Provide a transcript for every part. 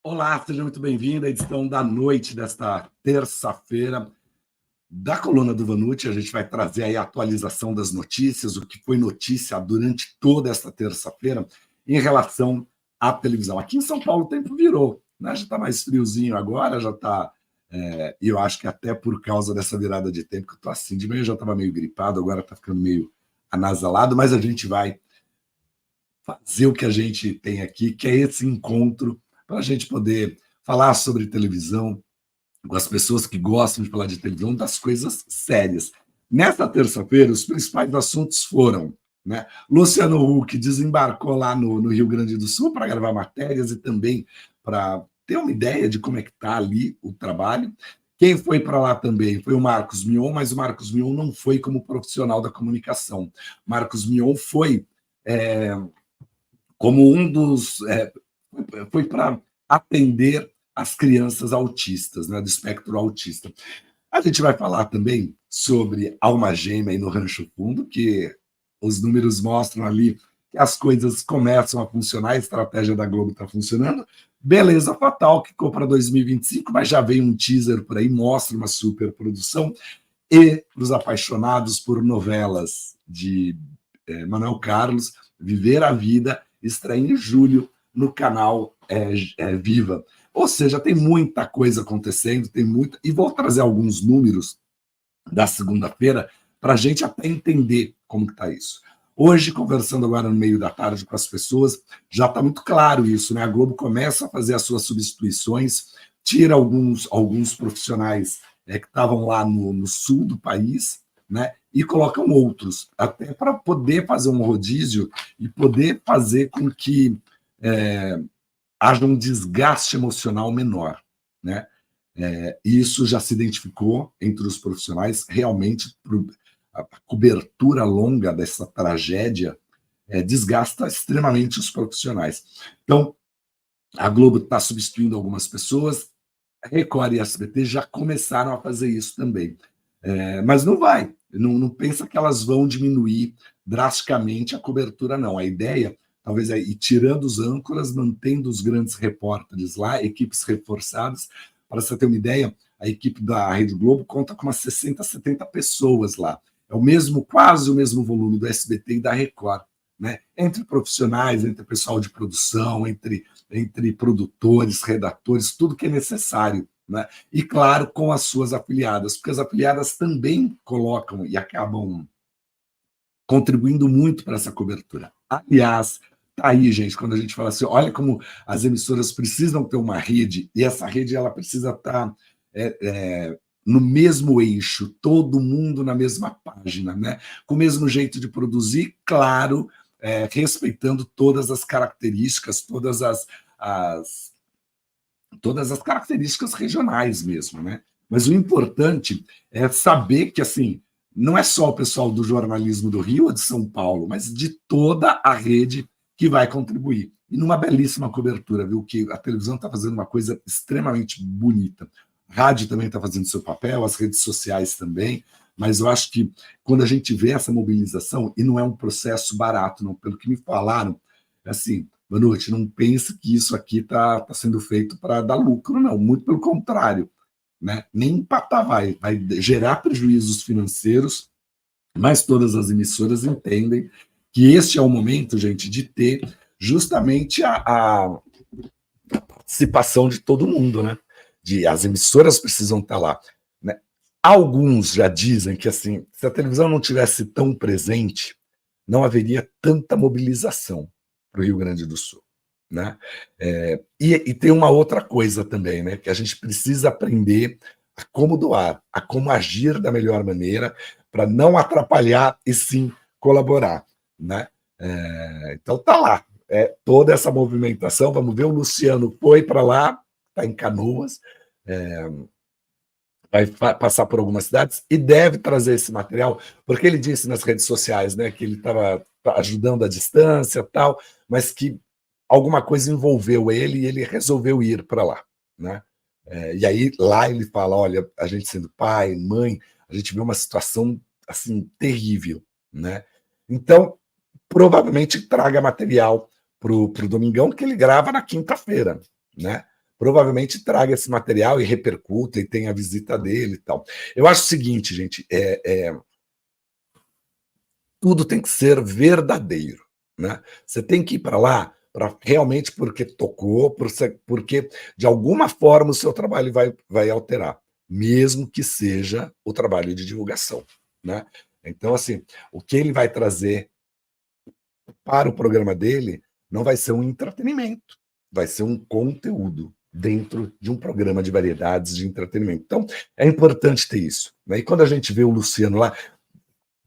Olá, seja muito bem-vindo à edição da noite desta terça-feira da Coluna do Vanucci. A gente vai trazer aí a atualização das notícias, o que foi notícia durante toda esta terça-feira em relação à televisão. Aqui em São Paulo o tempo virou, né? Já está mais friozinho agora, já está... E eu acho que até por causa dessa virada de tempo que eu estou assim, de manhã eu já estava meio gripado, agora está ficando meio anasalado, mas a gente vai fazer o que a gente tem aqui, que é esse encontro para a gente poder falar sobre televisão com as pessoas que gostam de falar de televisão, das coisas sérias. Nesta terça-feira, os principais assuntos foram, né, Luciano Huck desembarcou lá no Rio Grande do Sul para gravar matérias e também para ter uma ideia de como é que está ali o trabalho. Quem foi para lá também foi o Marcos Mion, mas o Marcos Mion não foi como profissional da comunicação. Marcos Mion foi como um dos... foi para atender as crianças autistas, né, do espectro autista. A gente vai falar também sobre Alma Gêmea aí no Rancho Fundo, que os números mostram ali que as coisas começam a funcionar, a estratégia da Globo está funcionando. Beleza Fatal, que ficou para 2025, mas já veio um teaser por aí, mostra uma super produção. E os apaixonados por novelas de Manuel Carlos, Viver a Vida, estreia em julho no canal Viva. Ou seja, tem muita coisa acontecendo, tem muita... E vou trazer alguns números da segunda-feira para a gente até entender como está isso. Hoje, conversando agora no meio da tarde com as pessoas, já está muito claro isso, né? A Globo começa a fazer as suas substituições, tira alguns profissionais que estavam lá no sul do país, né? E colocam outros, até para poder fazer um rodízio e poder fazer com que haja um desgaste emocional menor, né? Isso já se identificou entre os profissionais, realmente a cobertura longa dessa tragédia desgasta extremamente os profissionais. Então, a Globo está substituindo algumas pessoas, Record e SBT já começaram a fazer isso também. Mas não vai, não pensa que elas vão diminuir drasticamente a cobertura, não. A ideia, talvez, é ir tirando os âncoras, mantendo os grandes repórteres lá, equipes reforçadas. Para você ter uma ideia, a equipe da Rede Globo conta com umas 60, 70 pessoas lá. É quase o mesmo volume do SBT e da Record, né? Entre profissionais, entre pessoal de produção, entre produtores, redatores, tudo que é necessário, né? E, claro, com as suas afiliadas, porque as afiliadas também colocam e acabam contribuindo muito para essa cobertura. Aliás, tá aí, gente, quando a gente fala assim, olha como as emissoras precisam ter uma rede, e essa rede ela precisa estar no mesmo eixo, todo mundo na mesma página, né? Com o mesmo jeito de produzir, claro, respeitando todas as características, todas as características regionais mesmo, né? Mas o importante é saber que, assim, não é só o pessoal do jornalismo do Rio ou de São Paulo, mas de toda a rede que vai contribuir. E numa belíssima cobertura, viu? Que a televisão está fazendo uma coisa extremamente bonita. A rádio também está fazendo seu papel, as redes sociais também, mas eu acho que quando a gente vê essa mobilização, e não é um processo barato, não, pelo que me falaram, assim, Vanucci, não pense que isso aqui está sendo feito para dar lucro, não, muito pelo contrário, né? Nem empatar vai gerar prejuízos financeiros, mas todas as emissoras entendem que este é o momento, gente, de ter justamente a participação de todo mundo, né? As emissoras precisam estar lá, né? Alguns já dizem que, assim, se a televisão não tivesse tão presente, não haveria tanta mobilização para o Rio Grande do Sul, né? E tem uma outra coisa também, né? Que a gente precisa aprender a como doar, a como agir da melhor maneira para não atrapalhar e sim colaborar, né? Então tá lá, toda essa movimentação. Vamos ver, o Luciano foi para lá, está em Canoas, vai passar por algumas cidades e deve trazer esse material, porque ele disse nas redes sociais, né, que ele estava ajudando à distância, tal, mas que alguma coisa envolveu ele e ele resolveu ir para lá, né? E aí lá ele fala, olha, a gente sendo pai, mãe, a gente vê uma situação assim terrível, né? Então provavelmente traga material para o Domingão, que ele grava na quinta-feira, né? provavelmente traga esse material e repercuta e tenha a visita dele e tal. Eu acho o seguinte, gente, tudo tem que ser verdadeiro, né? Você tem que ir para lá para realmente porque tocou, porque de alguma forma o seu trabalho vai alterar, mesmo que seja o trabalho de divulgação, né? Então, assim, o que ele vai trazer para o programa dele não vai ser um entretenimento, vai ser um conteúdo dentro de um programa de variedades de entretenimento. Então, é importante ter isso, né? E quando a gente vê o Luciano lá,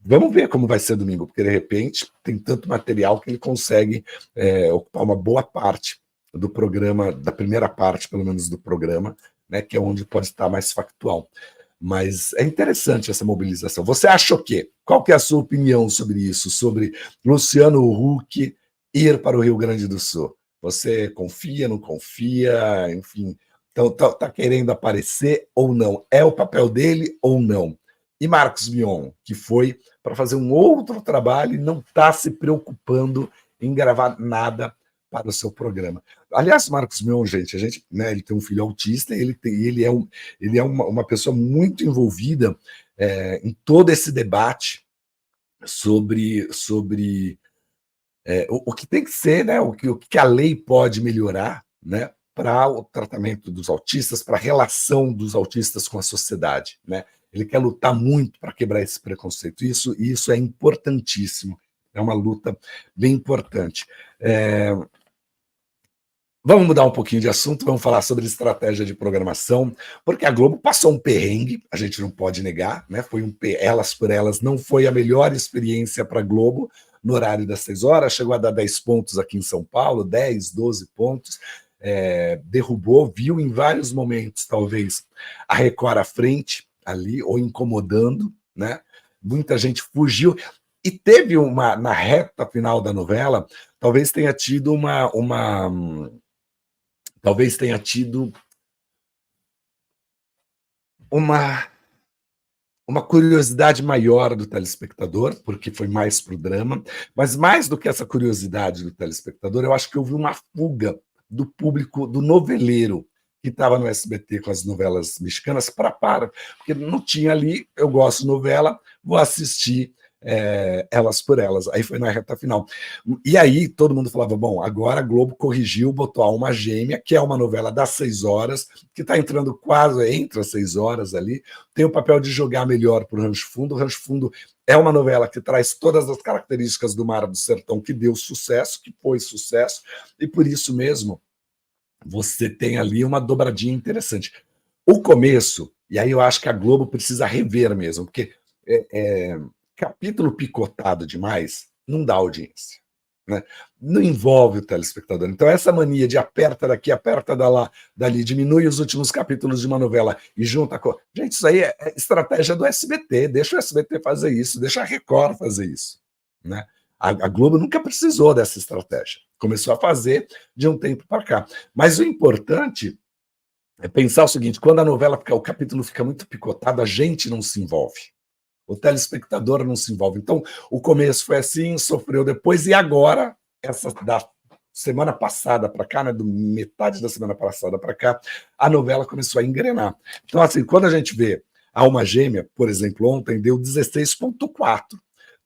vamos ver como vai ser domingo, porque de repente tem tanto material que ele consegue ocupar uma boa parte do programa, da primeira parte, pelo menos, do programa, né, que é onde pode estar mais factual. Mas é interessante essa mobilização. Você acha o quê? Qual que é a sua opinião sobre isso? Sobre Luciano Huck ir para o Rio Grande do Sul? Você confia, não confia? Enfim, então tá querendo aparecer ou não? É o papel dele ou não? E Marcos Mion, que foi para fazer um outro trabalho e não está se preocupando em gravar nada para o seu programa. Aliás, Marcos Mion, gente, né, ele tem um filho autista e ele é uma pessoa muito envolvida em todo esse debate sobre o que tem que ser, né, o que a lei pode melhorar, né, para o tratamento dos autistas, para a relação dos autistas com a sociedade, né? Ele quer lutar muito para quebrar esse preconceito. Isso é importantíssimo. É uma luta bem importante. Vamos mudar um pouquinho de assunto, vamos falar sobre estratégia de programação, porque a Globo passou um perrengue, a gente não pode negar, né? Foi Elas por Elas não foi a melhor experiência para a Globo no horário das 6 horas, chegou a dar 10 pontos aqui em São Paulo, 10, 12 pontos, derrubou, viu em vários momentos, talvez, a Record à frente ali, ou incomodando, né? Muita gente fugiu, e teve na reta final da novela, talvez tenha tido talvez tenha tido uma curiosidade maior do telespectador, porque foi mais para o drama, mas mais do que essa curiosidade do telespectador, eu acho que houve uma fuga do público, do noveleiro, que estava no SBT com as novelas mexicanas, porque não tinha ali, eu gosto de novela, vou assistir Elas por Elas. Aí foi na reta final. E aí todo mundo falava, bom, agora a Globo corrigiu, botou a Alma Gêmea, que é uma novela das 6 horas, que está entrando quase entre as 6 horas ali, tem o papel de jogar melhor para o Rancho Fundo. O Rancho Fundo é uma novela que traz todas as características do Mar do Sertão, que deu sucesso, que foi sucesso, e por isso mesmo você tem ali uma dobradinha interessante. O começo, e aí eu acho que a Globo precisa rever mesmo, porque capítulo picotado demais não dá audiência, né? Não envolve o telespectador. Então, essa mania de aperta daqui, aperta dali, diminui os últimos capítulos de uma novela e junta com. Gente, isso aí é estratégia do SBT. Deixa o SBT fazer isso, deixa a Record fazer isso, né? A Globo nunca precisou dessa estratégia. Começou a fazer de um tempo para cá. Mas o importante é pensar o seguinte: quando a novela o capítulo fica muito picotado, a gente não se envolve. O telespectador não se envolve. Então, o começo foi assim, sofreu depois, e agora, essa da semana passada para cá, né, do metade da semana passada para cá, a novela começou a engrenar. Então, assim, quando a gente vê a Alma Gêmea, por exemplo, ontem deu 16,4%.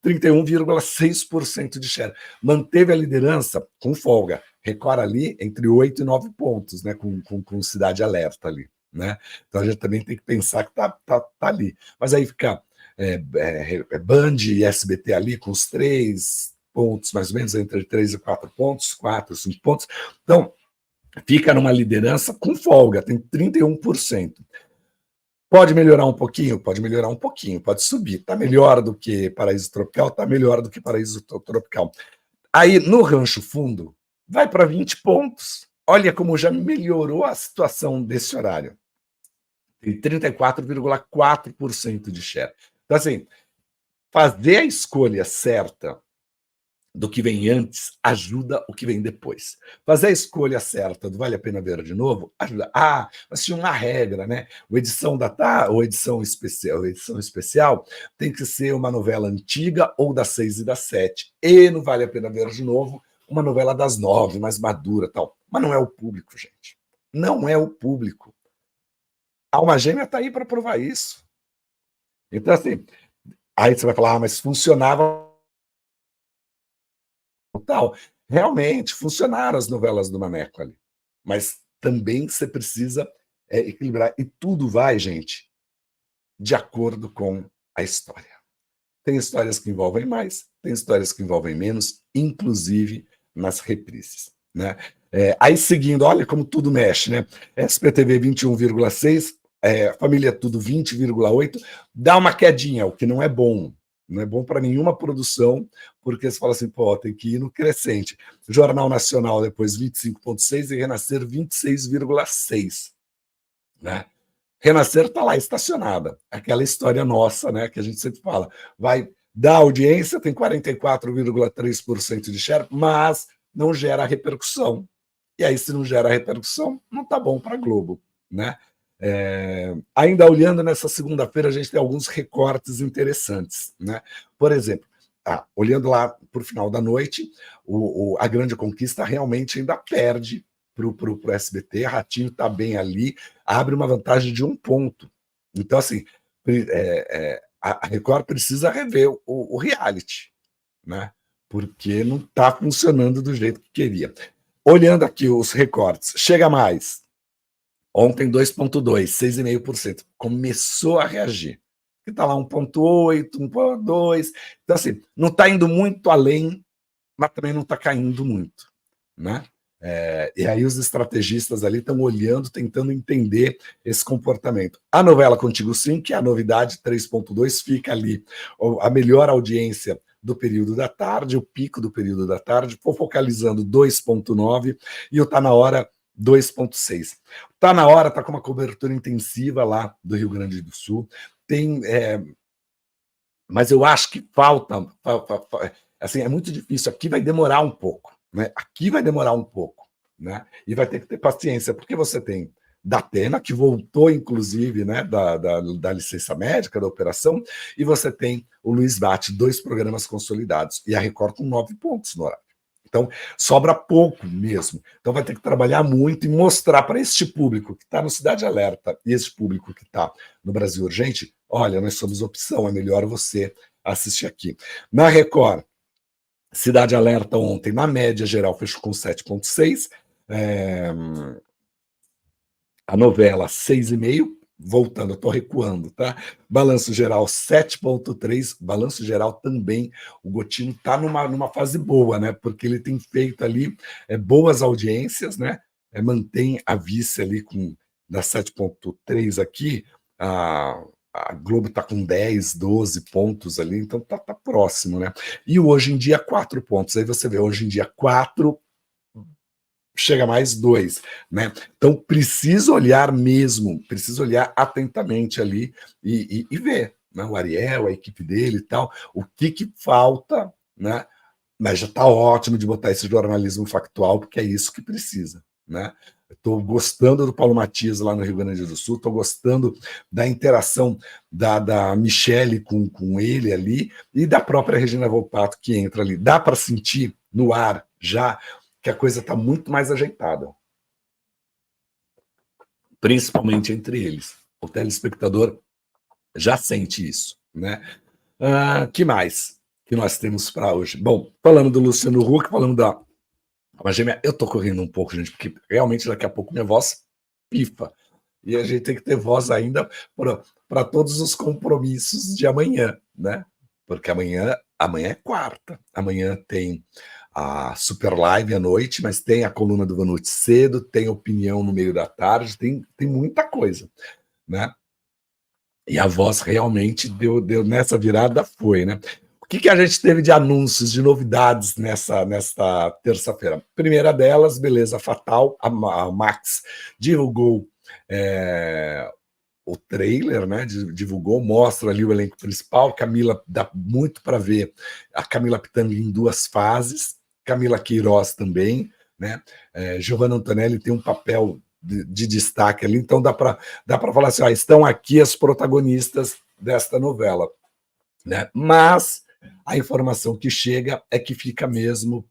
31,6% de share. Manteve a liderança com folga. Record ali entre 8 e 9 pontos, né? Com Cidade Alerta ali, né? Então a gente também tem que pensar que tá ali. Mas aí fica Band e SBT ali com os 3 pontos, mais ou menos, entre 3 e 4 pontos, 4, 5 pontos. Então, fica numa liderança com folga, tem 31%. Pode melhorar um pouquinho? Pode melhorar um pouquinho, pode subir. Está melhor do que Paraíso Tropical? Está melhor do que Paraíso Tropical. Aí, no Rancho Fundo, vai para 20 pontos. Olha como já melhorou a situação desse horário. Tem 34,4% de share. Então, assim, fazer a escolha certa do que vem antes ajuda o que vem depois. Fazer a escolha certa do vale a pena ver de novo ajuda. Mas tinha uma regra, né? O edição ou edição especial tem que ser uma novela antiga ou das 6 e das 7. E no vale a pena ver de novo uma novela das 9, mais madura, tal. Mas não é o público, gente. não é o público. A Alma Gêmea está aí para provar isso. Então, assim, aí você vai falar, mas funcionava tal. Realmente, funcionaram as novelas do Maneco ali. Mas também você precisa equilibrar. E tudo vai, gente, de acordo com a história. Tem histórias que envolvem mais, tem histórias que envolvem menos, inclusive nas reprises. Né? Aí seguindo, olha como tudo mexe, né? SPTV 21,6, Família Tudo 20,8, dá uma quedinha, o que não é bom. Não é bom para nenhuma produção, porque você fala assim, pô, tem que ir no crescente. Jornal Nacional depois 25,6 e Renascer 26,6. Né? Renascer está lá estacionada. Aquela história nossa, né, que a gente sempre fala. Vai dar audiência, tem 44,3% de share, mas não gera repercussão. E aí, se não gera repercussão, não está bom para a Globo. Né? Ainda olhando nessa segunda-feira, a gente tem alguns recortes interessantes. Né? Por exemplo, olhando lá para o final da noite, a Grande Conquista realmente ainda perde para o SBT, Ratinho está bem ali, abre uma vantagem de 1 ponto. Então, assim, a Record precisa rever o reality, né? Porque não está funcionando do jeito que queria. Olhando aqui os recortes, chega mais. Ontem 2,2, 6,5%. Começou a reagir. Está lá 1,8, 1,2. Então, assim, não está indo muito além, mas também não está caindo muito. Né? E aí os estrategistas ali estão olhando, tentando entender esse comportamento. A novela Contigo Sim, que é a novidade, 3,2, fica ali a melhor audiência do período da tarde, o pico do período da tarde, focalizando 2,9 e o Tá Na Hora 2,6. Tá Na Hora está com uma cobertura intensiva lá do Rio Grande do Sul, mas eu acho que falta assim, é muito difícil, aqui vai demorar um pouco. Né? Aqui vai demorar um pouco, né? E vai ter que ter paciência, porque você tem Datena, que voltou, inclusive, né, da licença médica, da operação, e você tem o Luiz Bate, 2 programas consolidados, e a Record com 9 pontos no horário. Então, sobra pouco mesmo. Então, vai ter que trabalhar muito e mostrar para este público que está no Cidade Alerta e esse público que está no Brasil Urgente, olha, nós somos opção, é melhor você assistir aqui. Na Record, Cidade Alerta ontem, na média geral, fechou com 7,6. A novela, 6,5. Voltando, eu estou recuando, tá? Balanço geral, 7,3. Balanço geral também. O Gotino está numa fase boa, né? Porque ele tem feito ali boas audiências, né? Mantém a vice ali com da 7,3 aqui. A Globo está com 10, 12 pontos ali, então tá próximo, né? E hoje em dia, 4 pontos. Aí você vê, hoje em dia, 4, chega mais 2, né? Então preciso olhar mesmo, preciso olhar atentamente ali e ver, né? O Ariel, a equipe dele e tal, o que falta, né? Mas já está ótimo de botar esse jornalismo factual, porque é isso que precisa, né? Estou gostando do Paulo Matias lá no Rio Grande do Sul, estou gostando da interação da Michele com ele ali e da própria Regina Volpato que entra ali. Dá para sentir no ar já que a coisa está muito mais ajeitada, principalmente entre eles. O telespectador já sente isso, né? Que mais que nós temos para hoje? Bom, falando do Luciano Huck, falando da Alma Gêmea, eu tô correndo um pouco, gente, porque realmente daqui a pouco minha voz pifa. E a gente tem que ter voz ainda para todos os compromissos de amanhã, né? Porque amanhã é quarta. Amanhã tem a Super Live à noite, mas tem a coluna do Vanucci cedo, tem opinião no meio da tarde, tem muita coisa, né? E a voz realmente deu nessa virada, foi, né? O que a gente teve de anúncios, de novidades nesta terça-feira? Primeira delas, Beleza Fatal, a Max divulgou o trailer, né? Divulgou, mostra ali o elenco principal. Camila, dá muito para ver a Camila Pitangui em 2 fases, Camila Queiroz também, né? Giovanna Antonelli tem um papel de destaque ali, então dá para falar assim, estão aqui as protagonistas desta novela, né? Mas a informação que chega é que fica mesmo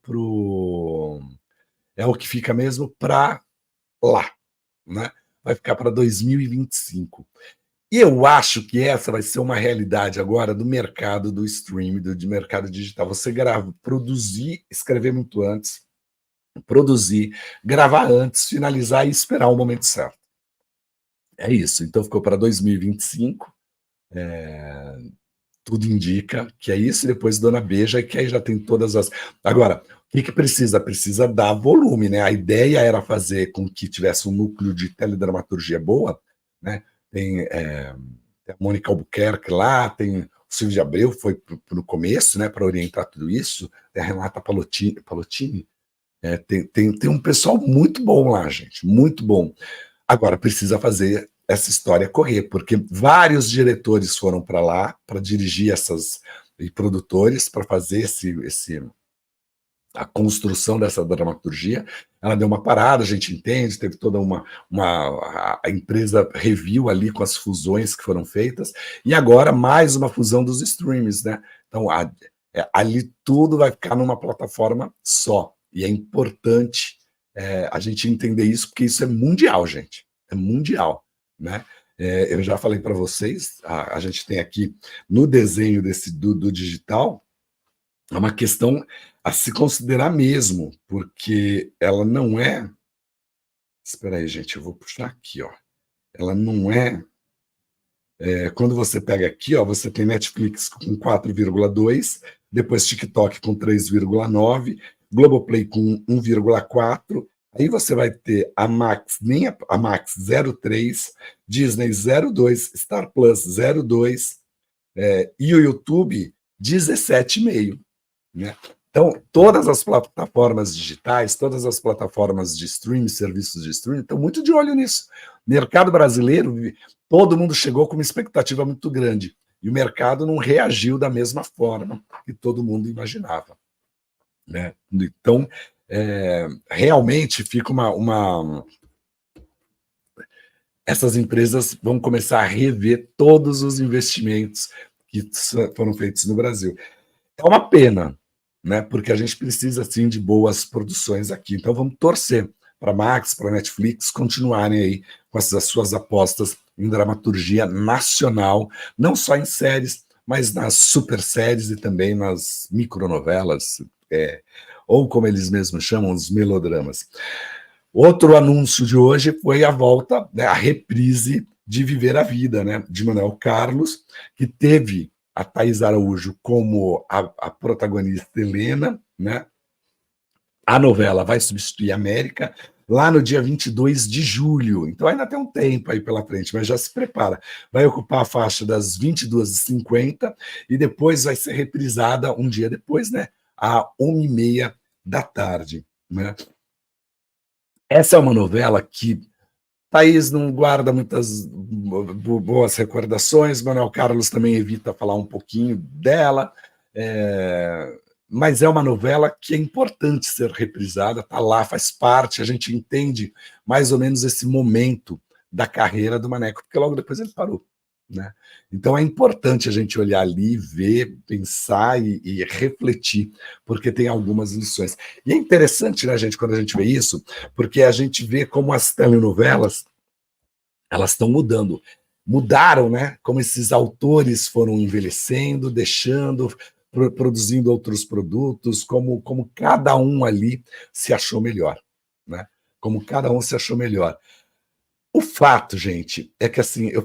para lá, né, vai ficar para 2025. E eu acho que essa vai ser uma realidade agora do mercado do streaming, de mercado digital. Você produzir, escrever muito antes, produzir, gravar antes, finalizar e esperar o momento certo. É isso. Então ficou para 2025. Tudo indica que é isso, e depois Dona Beija, que aí já tem todas as. Agora, o que precisa? Precisa dar volume, né? A ideia era fazer com que tivesse um núcleo de teledramaturgia boa, né? Tem a Mônica Albuquerque lá, tem o Silvio de Abreu, foi no começo, né, para orientar tudo isso, tem a Renata Palottini, tem um pessoal muito bom lá, gente, muito bom. Agora, precisa fazer essa história correr, porque vários diretores foram para lá para dirigir e produtores para fazer a construção dessa dramaturgia. Ela deu uma parada, a gente entende, teve toda a empresa reviu ali com as fusões que foram feitas, e agora mais uma fusão dos streams, né? Então, ali tudo vai ficar numa plataforma só, e é importante a gente entender isso, porque isso é mundial, gente, é mundial, né? Eu já falei para vocês, a gente tem aqui no desenho do digital, é uma questão a se considerar mesmo, porque ela não é. Espera aí, gente, eu vou puxar aqui, ó. Ela não é. Quando você pega aqui, ó, você tem Netflix com 4,2, depois TikTok com 3,9, Globoplay com 1,4, aí você vai ter a Max, nem a Max 0,3, Disney 0,2, Star Plus 0,2, e o YouTube 17,5. Né? Então, todas as plataformas digitais, todas as plataformas de streaming, serviços de streaming, estão muito de olho nisso. Mercado brasileiro, todo mundo chegou com uma expectativa muito grande, e o mercado não reagiu da mesma forma que todo mundo imaginava. Né? Então, realmente fica essas empresas vão começar a rever todos os investimentos que foram feitos no Brasil. É uma pena, né? Porque a gente precisa, sim, de boas produções aqui. Então, vamos torcer para a Max, para a Netflix continuarem aí com essas suas apostas em dramaturgia nacional, não só em séries, mas nas super séries e também nas micronovelas, ou como eles mesmos chamam, os melodramas. Outro anúncio de hoje foi a volta, né, a reprise de Viver a Vida, né, de Manuel Carlos, que teve a Thaís Araújo como a protagonista Helena, né? A novela vai substituir a América lá no dia 22 de julho. Então ainda tem um tempo aí pela frente, mas já se prepara. Vai ocupar a faixa das 22h50 e depois vai ser reprisada um dia depois, né? À 1h30 da tarde. Né? Essa é uma novela que Thaís não guarda muitas boas recordações, Manuel Carlos também evita falar um pouquinho dela, mas é uma novela que é importante ser reprisada, está lá, faz parte, a gente entende mais ou menos esse momento da carreira do Maneco, porque logo depois ele parou. Né? Então é importante a gente olhar ali, ver, pensar e refletir, porque tem algumas lições. E é interessante, né, gente, quando a gente vê isso, porque a gente vê como as telenovelas elas estão mudando. Mudaram, né? Como esses autores foram envelhecendo, deixando, produzindo outros produtos, como cada um ali se achou melhor. Né? Como cada um se achou melhor. O fato, gente, é que assim, eu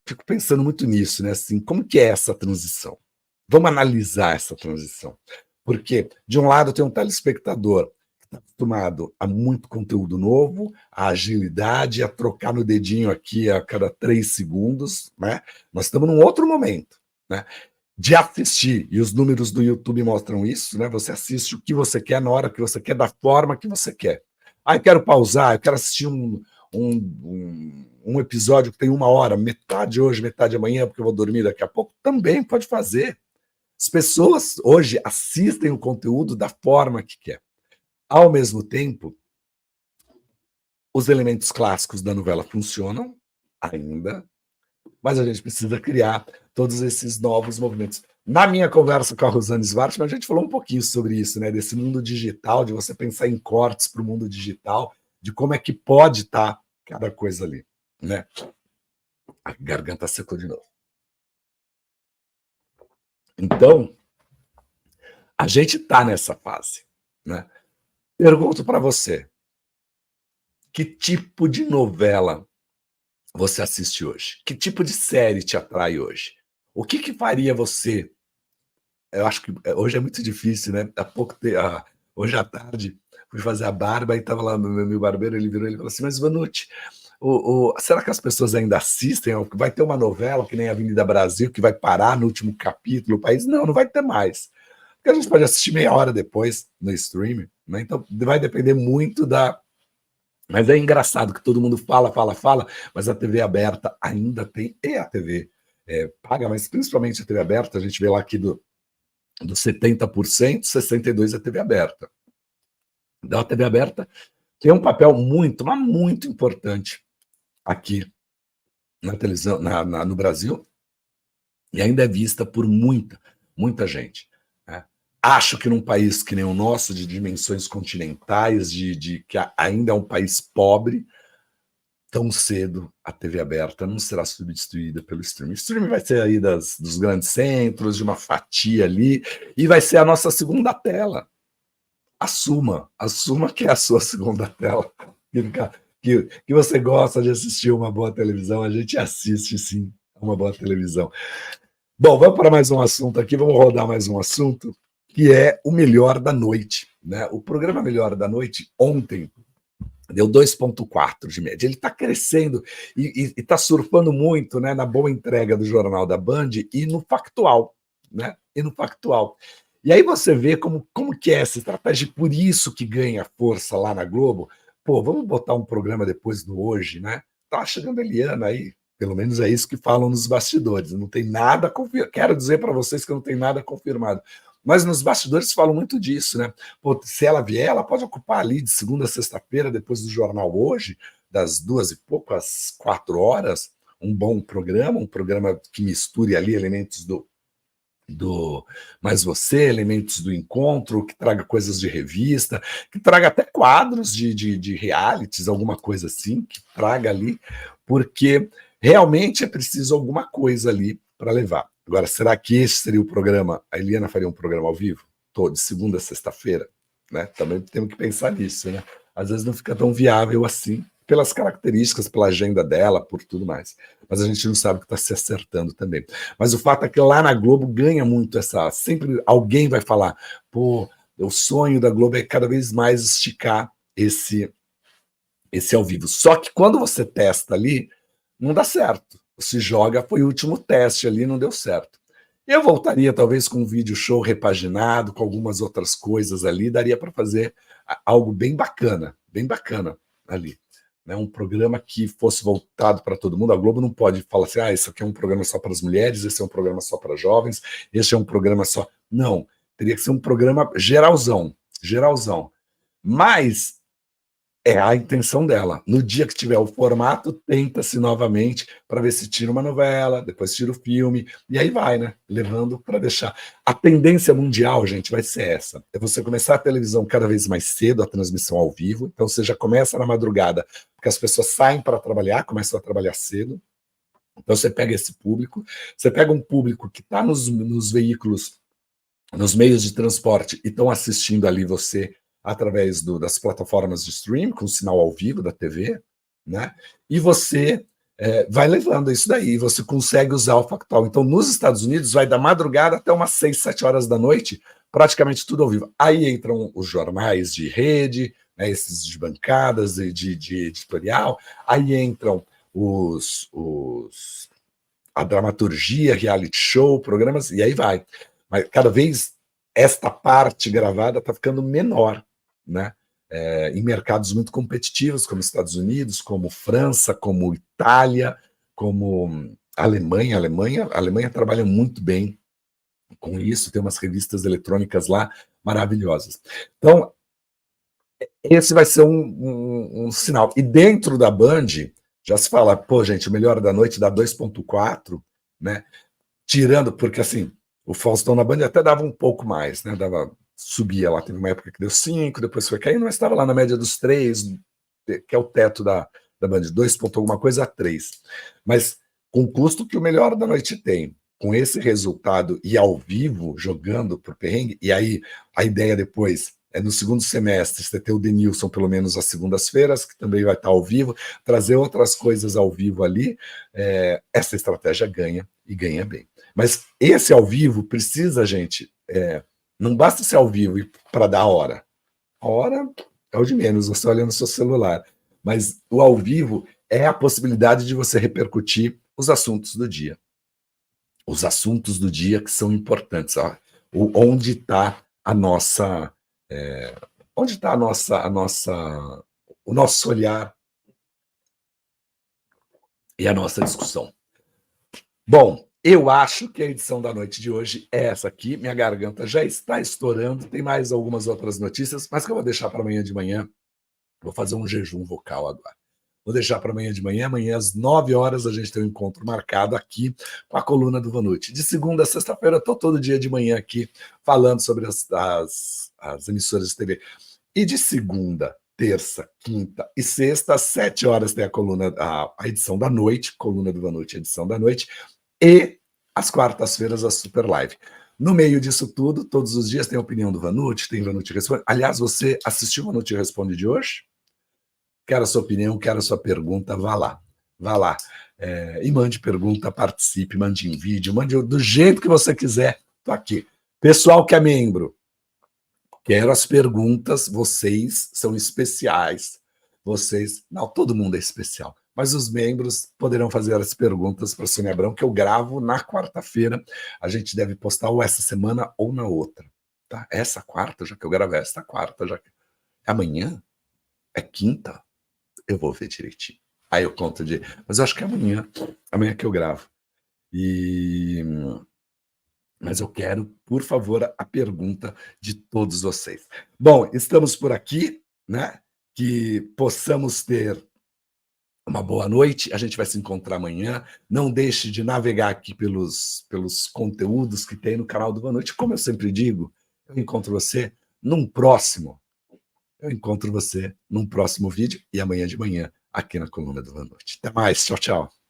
fico pensando muito nisso, né? Assim, como que é essa transição? Vamos analisar essa transição. Porque, de um lado, tem um telespectador que está acostumado a muito conteúdo novo, a agilidade, a trocar no dedinho aqui a cada 3 segundos, né? Nós estamos num outro momento, né? De assistir, e os números do YouTube mostram isso, né? Você assiste o que você quer na hora que você quer, da forma que você quer. Ah, eu quero pausar, eu quero assistir um episódio que tem 1 hora, metade hoje, metade amanhã, porque eu vou dormir daqui a pouco, também pode fazer. As pessoas hoje assistem o conteúdo da forma que quer. Ao mesmo tempo, os elementos clássicos da novela funcionam ainda, mas a gente precisa criar todos esses novos movimentos. Na minha conversa com a Rosane Svartman, a gente falou um pouquinho sobre isso, né? Desse mundo digital, de você pensar em cortes para o mundo digital, de como é que pode estar cada coisa ali, né? A garganta secou de novo. Então, a gente está nessa fase, né? Pergunto para você, que tipo de novela você assiste hoje? Que tipo de série te atrai hoje? O que que faria você? Eu acho que hoje é muito difícil, né? Hoje à tarde fui fazer a barba e estava lá meu barbeiro, ele virou e falou assim: "Mas Vanucci, será que as pessoas ainda assistem? Vai ter uma novela que nem Avenida Brasil que vai parar no último capítulo, o país?" Não, não vai ter mais. Porque a gente pode assistir meia hora depois no streaming, né? Então vai depender muito da. Mas é engraçado que todo mundo fala, fala, fala, mas a TV aberta ainda tem, e a TV paga, mas principalmente a TV aberta, a gente vê lá aqui dos 70%, 62% é TV aberta. Então a TV aberta tem um papel muito, mas muito importante aqui na televisão, no Brasil, e ainda é vista por muita, muita gente, né? Acho que num país que nem o nosso, de dimensões continentais, que ainda é um país pobre, tão cedo a TV aberta não será substituída pelo streaming. O streaming vai ser aí dos grandes centros, de uma fatia ali, e vai ser a nossa segunda tela. Assuma que é a sua segunda tela. Que você gosta de assistir uma boa televisão, a gente assiste sim uma boa televisão. Bom, vamos para mais um assunto aqui, vamos rodar mais um assunto, que é o Melhor da Noite, né? O programa Melhor da Noite, ontem, deu 2,4 de média. Ele está crescendo e está surfando muito, né, na boa entrega do Jornal da Band e no factual, né? E no factual. E aí você vê como que é essa estratégia, por isso que ganha força lá na Globo. Pô, vamos botar um programa depois do Hoje, né? Tá chegando a Eliana aí, pelo menos é isso que falam nos bastidores. Não tem nada confirmado. Quero dizer para vocês que não tem nada confirmado. Mas nos bastidores falam muito disso, né? Pô, se ela vier, ela pode ocupar ali de segunda a sexta-feira, depois do jornal Hoje, das 2h pouco às 4 horas, um bom programa, um programa que misture ali elementos do Mais Você, elementos do encontro, que traga coisas de revista, que traga até quadros de realities, alguma coisa assim, que traga ali, porque realmente é preciso alguma coisa ali para levar. Agora, será que esse seria o programa? A Eliana faria um programa ao vivo? Todo, de segunda a sexta-feira? Né? Também temos que pensar nisso, né? Às vezes não fica tão viável assim, pelas características, pela agenda dela, por tudo mais. Mas a gente não sabe o que está se acertando também. Mas o fato é que lá na Globo ganha muito essa. Sempre alguém vai falar, pô, o sonho da Globo é cada vez mais esticar esse ao vivo. Só que quando você testa ali, não dá certo. Se joga, foi o último teste ali, não deu certo. Eu voltaria talvez com um vídeo show repaginado, com algumas outras coisas ali, daria para fazer algo bem bacana ali. Né? Um programa que fosse voltado para todo mundo. A Globo não pode falar assim, isso aqui é um programa só para as mulheres, esse é um programa só para jovens, esse é um programa só. Não, teria que ser um programa geralzão. Mas é a intenção dela. No dia que tiver o formato, tenta-se novamente para ver se tira uma novela, depois tira o filme, e aí vai, né? Levando para deixar. A tendência mundial, gente, vai ser essa. É você começar a televisão cada vez mais cedo, a transmissão ao vivo. Então você já começa na madrugada, porque as pessoas saem para trabalhar, começam a trabalhar cedo. Então você pega esse público, você pega um público que está nos veículos, nos meios de transporte, e estão assistindo ali você através das plataformas de streaming, com sinal ao vivo da TV, né? E você vai levando isso daí, você consegue usar o factual. Então, nos Estados Unidos, vai da madrugada até umas 6, 7 horas da noite, praticamente tudo ao vivo. Aí entram os jornais de rede, né, esses de bancadas, de editorial, aí entram a dramaturgia, reality show, programas, e aí vai. Mas cada vez esta parte gravada está ficando menor, né? Em mercados muito competitivos, como Estados Unidos, como França, como Itália, como Alemanha. A Alemanha trabalha muito bem com isso, tem umas revistas eletrônicas lá maravilhosas. Então, esse vai ser um sinal. E dentro da Band, já se fala, pô, gente, o Melhor da Noite dá 2,4, né? Tirando, porque assim, o Faustão na Band até dava um pouco mais, né? Subia lá, teve uma época que deu 5, depois foi caindo, mas estava lá na média dos 3, que é o teto da da Band, 2 ponto alguma coisa a 3. Mas com o custo que o Melhor da Noite tem, com esse resultado e ao vivo, jogando por perrengue, e aí a ideia depois é no segundo semestre você ter o Denilson pelo menos às segundas-feiras, que também vai estar ao vivo, trazer outras coisas ao vivo ali, essa estratégia ganha e ganha bem. Mas esse ao vivo precisa, gente, não basta ser ao vivo para dar a hora. A hora é o de menos, você olha no seu celular. Mas o ao vivo é a possibilidade de você repercutir os assuntos do dia. Os assuntos do dia que são importantes. Onde está a nossa... onde está o nosso olhar e a nossa discussão. Bom, eu acho que a edição da noite de hoje é essa aqui. Minha garganta já está estourando. Tem mais algumas outras notícias, mas que eu vou deixar para amanhã de manhã. Vou fazer um jejum vocal agora. Vou deixar para amanhã de manhã. Amanhã, às 9 horas, a gente tem um encontro marcado aqui com a coluna do Vanucci. De segunda a sexta-feira, eu estou todo dia de manhã aqui falando sobre as emissoras de TV. E de segunda, terça, quinta e sexta, às 7 horas, tem a coluna, a edição da noite, coluna do Vanucci, edição da noite, e às quartas-feiras, a Super Live. No meio disso tudo, todos os dias tem a opinião do Vanucci, tem Vanucci Responde. Aliás, você assistiu o Vanucci Responde de hoje? Quero a sua opinião, quero a sua pergunta, vá lá. Vá lá. E mande pergunta, participe, mande em vídeo, mande do jeito que você quiser. Estou aqui. Pessoal que é membro, quero as perguntas, vocês são especiais. Vocês... Não, todo mundo é especial. Mas os membros poderão fazer as perguntas para a Sônia Abrão, que eu gravo na quarta-feira. A gente deve postar ou essa semana ou na outra. Tá? Essa quarta, já que eu gravo essa quarta, já que... Amanhã? É quinta? Eu vou ver direitinho. Aí eu conto de... Mas eu acho que é amanhã que eu gravo. Mas eu quero, por favor, a pergunta de todos vocês. Bom, estamos por aqui, né? Que possamos ter uma boa noite. A gente vai se encontrar amanhã. Não deixe de navegar aqui pelos conteúdos que tem no canal do Vanucci. Como eu sempre digo, eu encontro você num próximo vídeo e amanhã de manhã aqui na coluna do Vanucci. Até mais. Tchau, tchau.